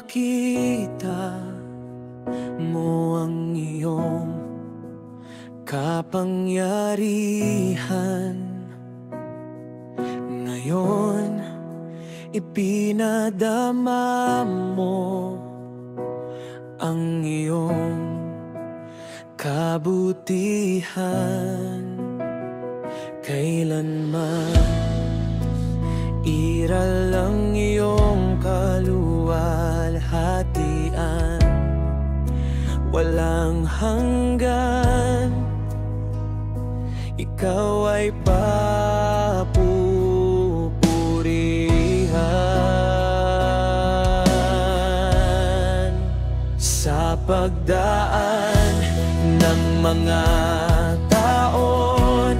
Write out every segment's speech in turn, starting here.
ipakita mo ang iyong kapangyarihan. Ngayon, ipinadama mo ang iyong kabutihan. Kailanman iral ang iyong kaluwalhatian, walang hanggan. Ikaw ay papupurihan. Sa pagdaan ng mga taon,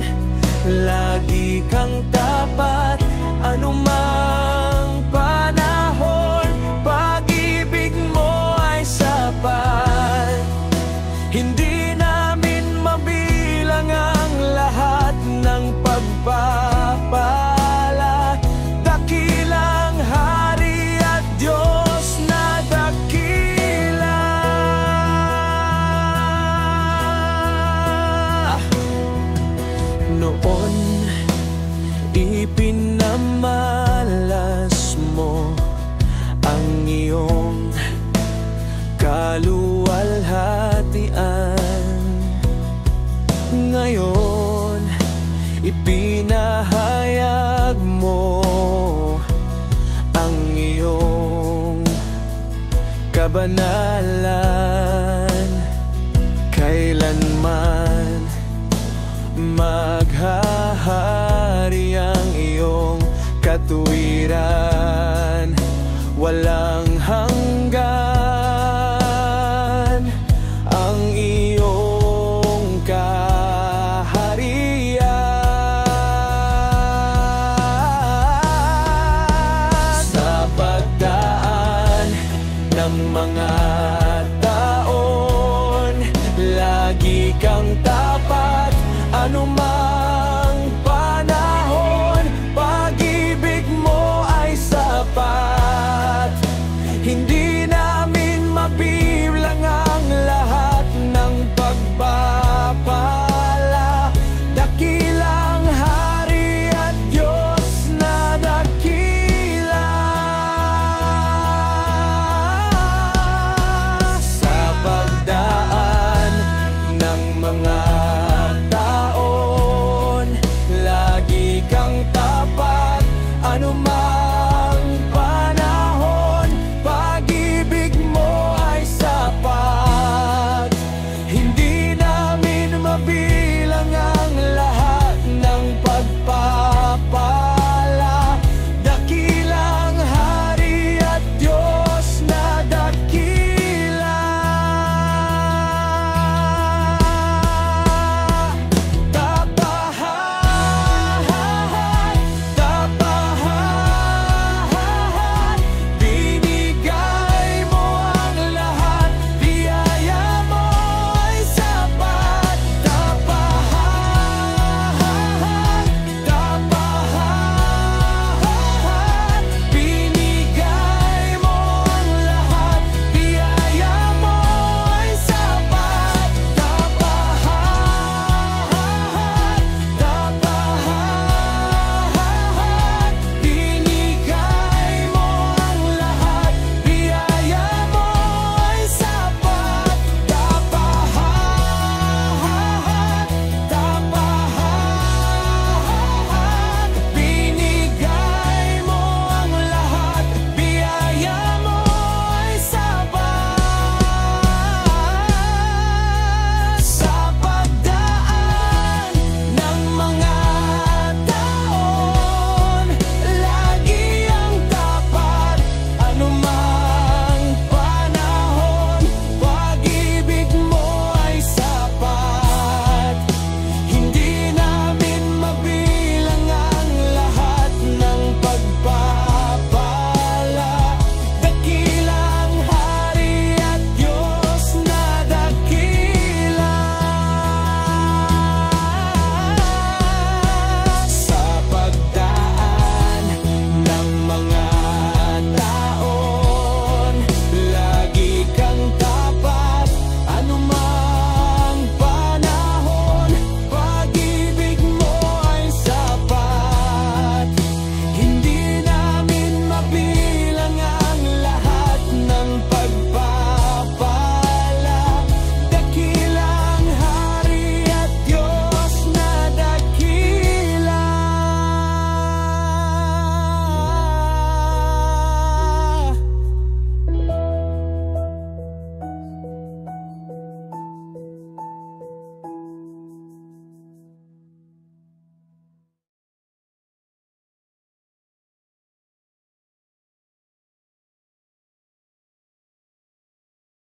lagi kang tapat anumang panahon. Pag-ibig mo ay sapat, hindi namin mabilang ang lahat ng pagpapala. Dakilang Hari at Diyos na dakila. Noon ipinamalas mo ang iyong kaluwalhatian. Ngayon, ipinahayag mo ang iyong kabanalan. Kailanman maghahari ang iyong katuwiran, walang hanggan ang iyong kaharian. Sa pagdaan ng mga taon, lagi kang tapat anumang